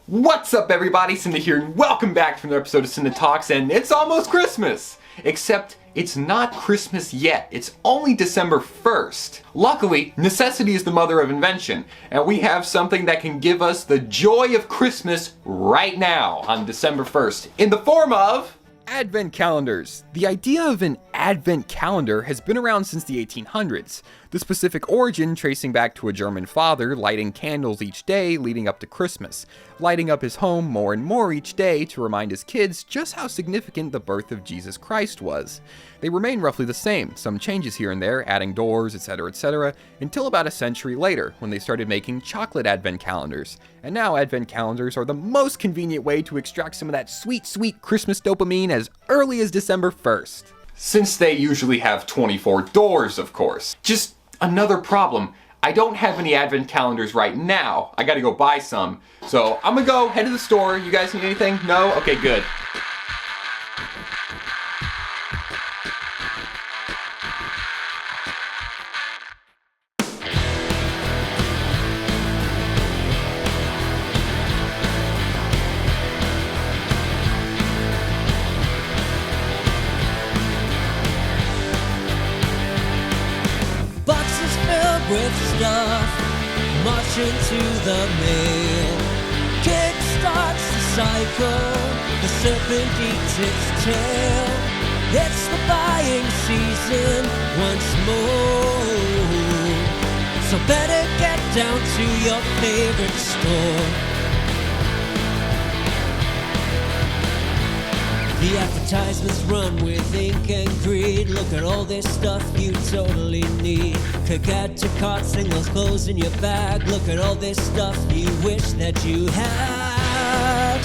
What's up everybody, Cynda here, and welcome back to another episode of Cynda Talks, and it's almost Christmas! Except, it's not Christmas yet, it's only December 1st. Luckily, necessity is the mother of invention, and we have something that can give us the joy of Christmas right now on December 1st, in the form of Advent calendars. The idea of an Advent calendar has been around since the 1800s, the specific origin tracing back to a German father lighting candles each day leading up to Christmas, lighting up his home more and more each day to remind his kids just how significant the birth of Jesus Christ was. They remain roughly the same, some changes here and there, adding doors, etc., until about a century later, when they started making chocolate Advent calendars. And now Advent calendars are the most convenient way to extract some of that sweet, sweet Christmas dopamine as early as December 1st. Since they usually have 24 doors, of course. Just another problem. I don't have any Advent calendars right now. I gotta go buy some. So I'm gonna go head to the store. You guys need anything? No? Okay, good. With stuff, marching to the mail, kick-starts the cycle, the serpent eats its tail. It's the buying season once more, so better get down to your favorite store. The advertisements run with ink and greed. Look at all this stuff you totally need. Click add to cart, singles clothes in your bag. Look at all this stuff you wish that you had.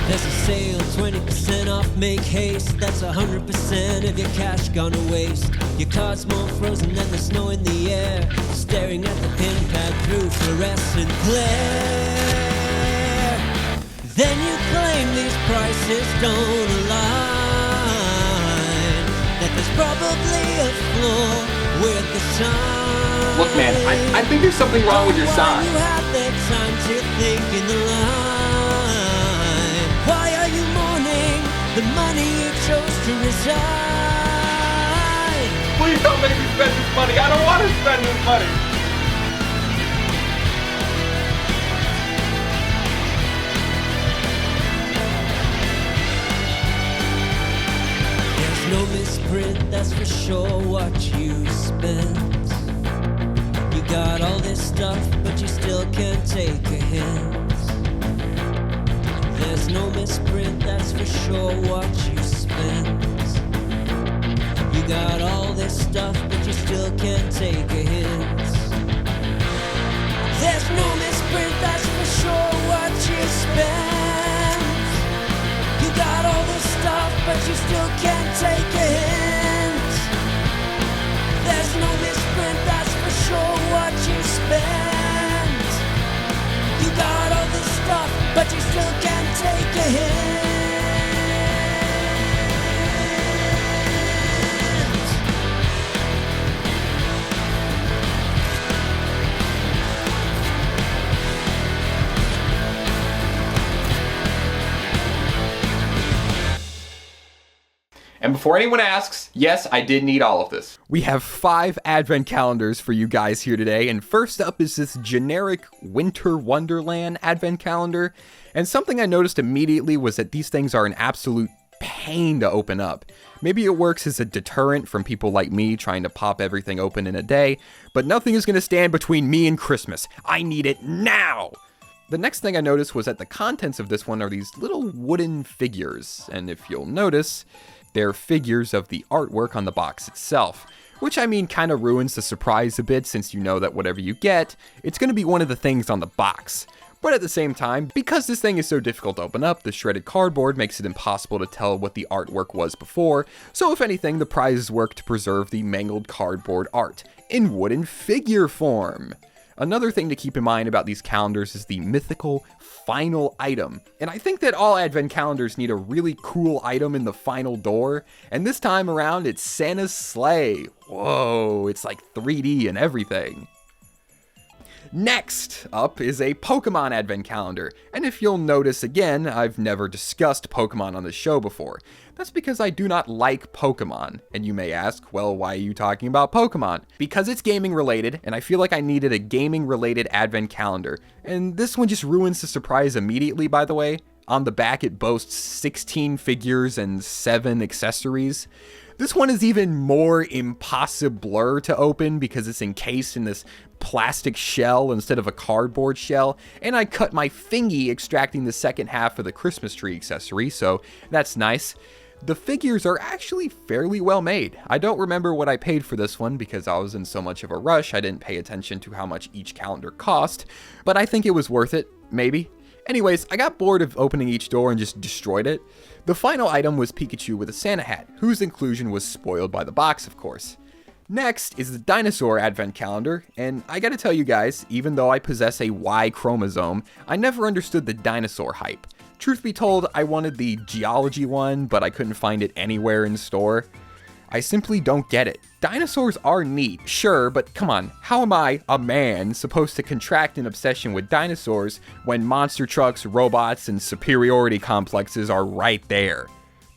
There's a sale, 20% off, make haste. That's 100% of your cash gone to waste. Your car's more frozen than the snow in the air, staring at the pin pad through fluorescent glare. Then you claim these prices don't align, that there's probably a flaw with the sign. Look man, I think there's something wrong with your sign. You have the time to think in the line. Why are you mourning the money you chose to resign? Please don't make me spend this money. I don't want to spend this money. No misprint, that's for sure what you spent. You got all this stuff, but you still can't take a hint. There's no misprint, that's for sure what you spent. You got all this stuff, but you still can't take a hint. There's no misprint, that's for sure what you spent. You got all this stuff, but you still can't take a hint. There's no misprint, that's for sure what you spent. You got all this stuff, but you still can't take a hint. And before anyone asks, yes, I did need all of this. We have 5 Advent calendars for you guys here today, and first up is this generic Winter Wonderland Advent calendar. And something I noticed immediately was that these things are an absolute pain to open up. Maybe it works as a deterrent from people like me trying to pop everything open in a day, but nothing is going to stand between me and Christmas. I need it now! The next thing I noticed was that the contents of this one are these little wooden figures, and if you'll notice, they're figures of the artwork on the box itself, which I mean kind of ruins the surprise a bit since you know that whatever you get, it's going to be one of the things on the box. But at the same time, because this thing is so difficult to open up, the shredded cardboard makes it impossible to tell what the artwork was before, so if anything, the prizes work to preserve the mangled cardboard art in wooden figure form. Another thing to keep in mind about these calendars is the mythical final item. And I think that all advent calendars need a really cool item in the final door. And this time around, it's Santa's sleigh. Whoa, it's like 3D and everything. Next up is a Pokemon Advent Calendar, and if you'll notice again, I've never discussed Pokemon on the show before. That's because I do not like Pokemon, and you may ask, well, why are you talking about Pokemon? Because it's gaming related, and I feel like I needed a gaming related Advent Calendar, and this one just ruins the surprise immediately, by the way. On the back it boasts 16 figures and 7 accessories. This one is even more impossible to open because it's encased in this plastic shell instead of a cardboard shell, and I cut my fingy extracting the second half of the Christmas tree accessory, so that's nice. The figures are actually fairly well made. I don't remember what I paid for this one because I was in so much of a rush I didn't pay attention to how much each calendar cost, but I think it was worth it, maybe. Anyways, I got bored of opening each door and just destroyed it. The final item was Pikachu with a Santa hat, whose inclusion was spoiled by the box, of course. Next is the Dinosaur Advent Calendar, and I gotta tell you guys, even though I possess a Y chromosome, I never understood the dinosaur hype. Truth be told, I wanted the geology one, but I couldn't find it anywhere in store. I simply don't get it. Dinosaurs are neat, sure, but come on, how am I, a man, supposed to contract an obsession with dinosaurs when monster trucks, robots, and superiority complexes are right there?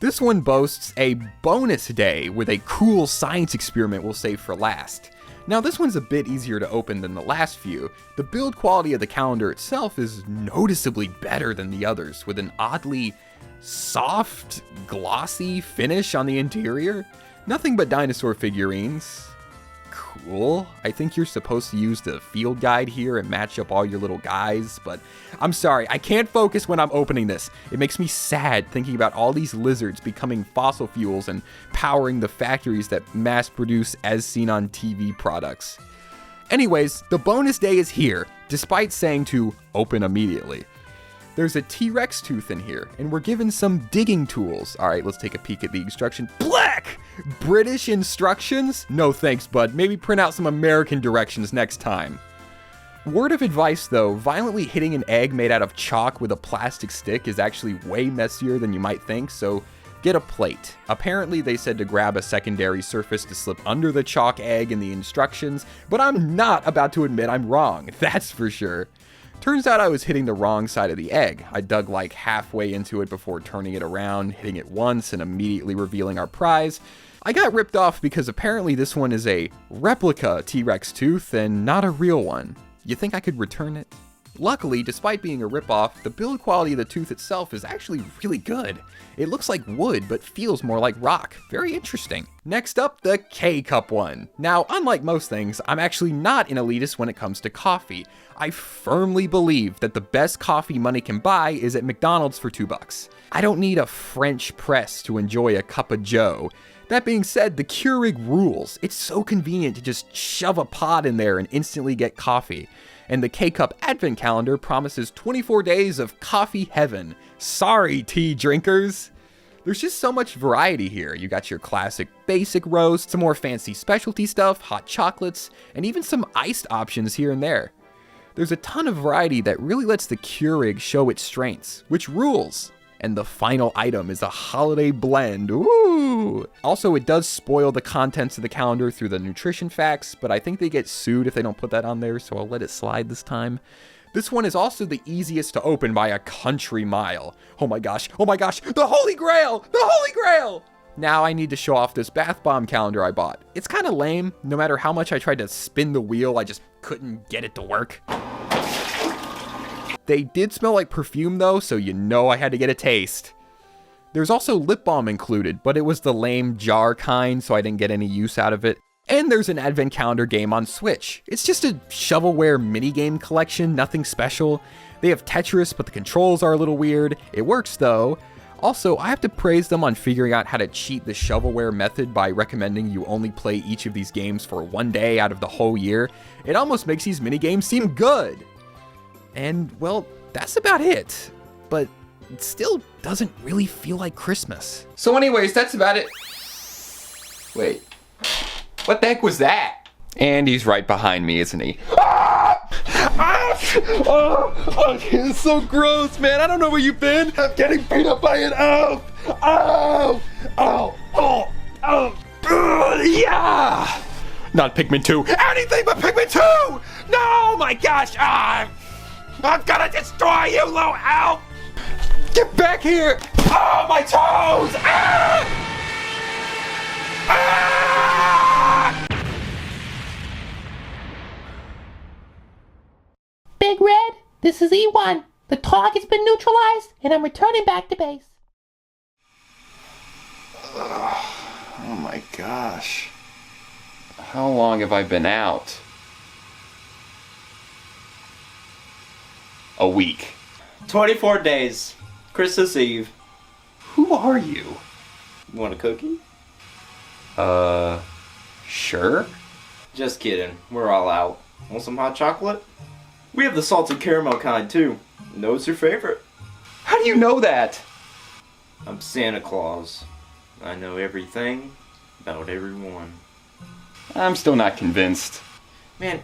This one boasts a bonus day with a cool science experiment we'll save for last. Now this one's a bit easier to open than the last few. The build quality of the calendar itself is noticeably better than the others, with an oddly soft, glossy finish on the interior. Nothing but dinosaur figurines. Cool. I think you're supposed to use the field guide here and match up all your little guys, but I'm sorry, I can't focus when I'm opening this. It makes me sad thinking about all these lizards becoming fossil fuels and powering the factories that mass produce as seen on TV products. Anyways, the bonus day is here, despite saying to open immediately. There's a T-Rex tooth in here, and we're given some digging tools. Alright, let's take a peek at the instruction. Black! British instructions? No thanks, bud. Maybe print out some American directions next time. Word of advice though, violently hitting an egg made out of chalk with a plastic stick is actually way messier than you might think, so get a plate. Apparently they said to grab a secondary surface to slip under the chalk egg in the instructions, but I'm not about to admit I'm wrong, that's for sure. Turns out I was hitting the wrong side of the egg. I dug like halfway into it before turning it around, hitting it once, and immediately revealing our prize. I got ripped off because apparently this one is a replica T-Rex tooth and not a real one. You think I could return it? Luckily, despite being a ripoff, the build quality of the tooth itself is actually really good. It looks like wood, but feels more like rock. Very interesting. Next up, the K-Cup one. Now, unlike most things, I'm actually not an elitist when it comes to coffee. I firmly believe that the best coffee money can buy is at McDonald's for $2. I don't need a French press to enjoy a cup of joe. That being said, the Keurig rules. It's so convenient to just shove a pod in there and instantly get coffee. And the K-Cup Advent Calendar promises 24 days of coffee heaven. Sorry, tea drinkers. There's just so much variety here. You got your classic basic roast, some more fancy specialty stuff, hot chocolates, and even some iced options here and there. There's a ton of variety that really lets the Keurig show its strengths, which rules. And the final item is a holiday blend. Ooh! Also, it does spoil the contents of the calendar through the nutrition facts, but I think they get sued if they don't put that on there, so I'll let it slide this time. This one is also the easiest to open by a country mile. Oh my gosh, the Holy Grail! The Holy Grail! Now I need to show off this bath bomb calendar I bought. It's kind of lame. No matter how much I tried to spin the wheel, I just couldn't get it to work. They did smell like perfume though, so you know I had to get a taste. There's also lip balm included, but it was the lame jar kind, so I didn't get any use out of it. And there's an advent calendar game on Switch. It's just a shovelware minigame collection, nothing special. They have Tetris, but the controls are a little weird. It works though. Also, I have to praise them on figuring out how to cheat the shovelware method by recommending you only play each of these games for one day out of the whole year. It almost makes these minigames seem good. And, well, that's about it. But it still doesn't really feel like Christmas. So anyways, that's about it. Wait. What the heck was that? And he's right behind me, isn't he? Ah! Ah! Oh, it's so gross, man. I don't know where you've been. I'm getting beat up by an elf. Oh! Oh! Oh! Oh! Yeah! Not Pikmin 2. Anything but Pikmin 2! No, my gosh! I'm gonna destroy you, little elf! Get back here! Oh, my toes! Ah! Ah! Big Red, this is E1. The target's been neutralized, and I'm returning back to base. Oh my gosh. How long have I been out? A week. 24 days. Christmas Eve. Who are you? Want a cookie? Sure. Just kidding. We're all out. Want some hot chocolate? We have the salted caramel kind too. What's your favorite? How do you know that? I'm Santa Claus. I know everything about everyone. I'm still not convinced. Man,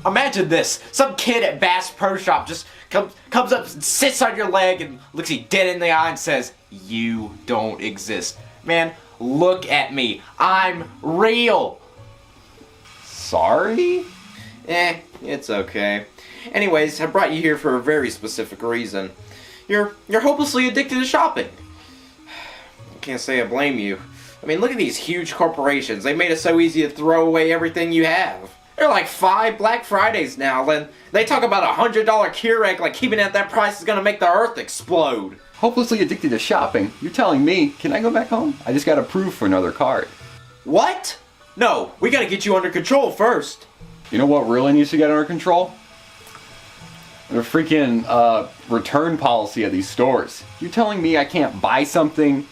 imagine this. Some kid at Bass Pro Shop just comes up and sits on your leg and looks you dead in the eye and says, "You don't exist." Man, look at me. I'm real. Sorry? It's okay. Anyways, I brought you here for a very specific reason. You're hopelessly addicted to shopping. I can't say I blame you. I mean, look at these huge corporations. They made it so easy to throw away everything you have. There are like 5 Black Fridays now, and they talk about a $100 Keurig like keeping it at that price is gonna make the earth explode. Hopelessly addicted to shopping? You're telling me, can I go back home? I just got approved for another card. What? No, we gotta get you under control first. You know what really needs to get under control? The freaking return policy of these stores. You're telling me I can't buy something,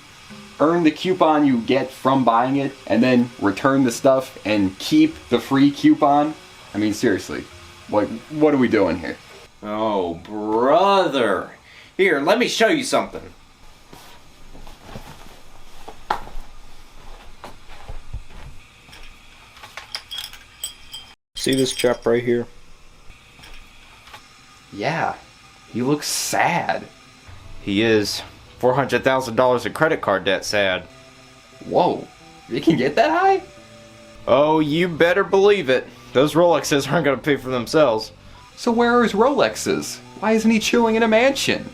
earn the coupon you get from buying it, and then return the stuff and keep the free coupon? I mean, seriously, what are we doing here? Oh, brother. Here, let me show you something. See this chap right here? Yeah, he looks sad. He is. $400,000 in credit card debt sad. Whoa, it can get that high? Oh, you better believe it. Those Rolexes aren't going to pay for themselves. So where are his Rolexes? Why isn't he chilling in a mansion?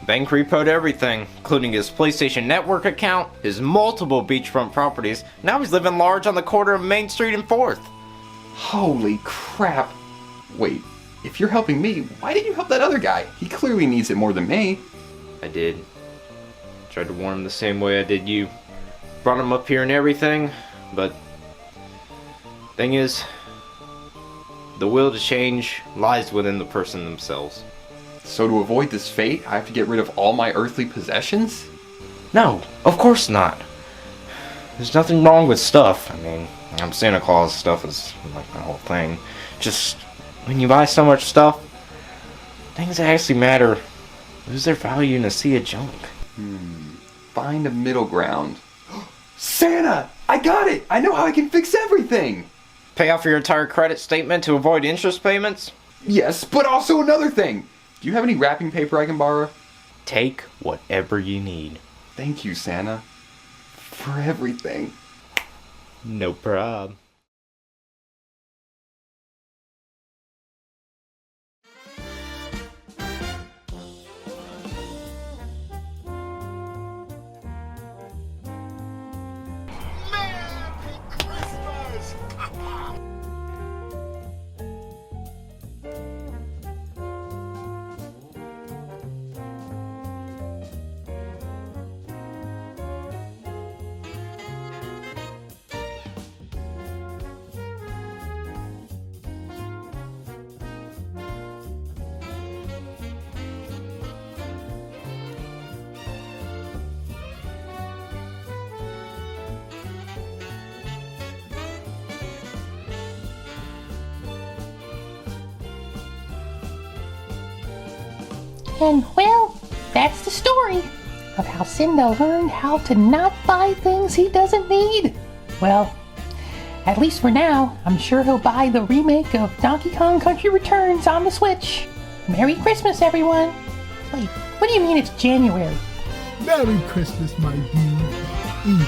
Bank repoed everything, including his PlayStation Network account, his multiple beachfront properties. Now he's living large on the corner of Main Street and 4th. Holy crap. Wait, if you're helping me, why did you help that other guy? He clearly needs it more than me. I did. Tried to warn him the same way I did you. Brought him up here and everything, but thing is, the will to change lies within the person themselves. So to avoid this fate, I have to get rid of all my earthly possessions? No, of course not. There's nothing wrong with stuff. I mean, I'm Santa Claus, stuff is like my whole thing. Just, when you buy so much stuff, things that actually matter lose their value in a sea of junk. Find a middle ground. Santa! I got it! I know how I can fix everything! Pay off your entire credit statement to avoid interest payments? Yes, but also another thing! Do you have any wrapping paper I can borrow? Take whatever you need. Thank you, Santa. For everything. No prob. And, well, that's the story of how Cynda learned how to not buy things he doesn't need. Well, at least for now, I'm sure he'll buy the remake of Donkey Kong Country Returns on the Switch. Merry Christmas, everyone! Wait, what do you mean it's January? Merry Christmas, my dude.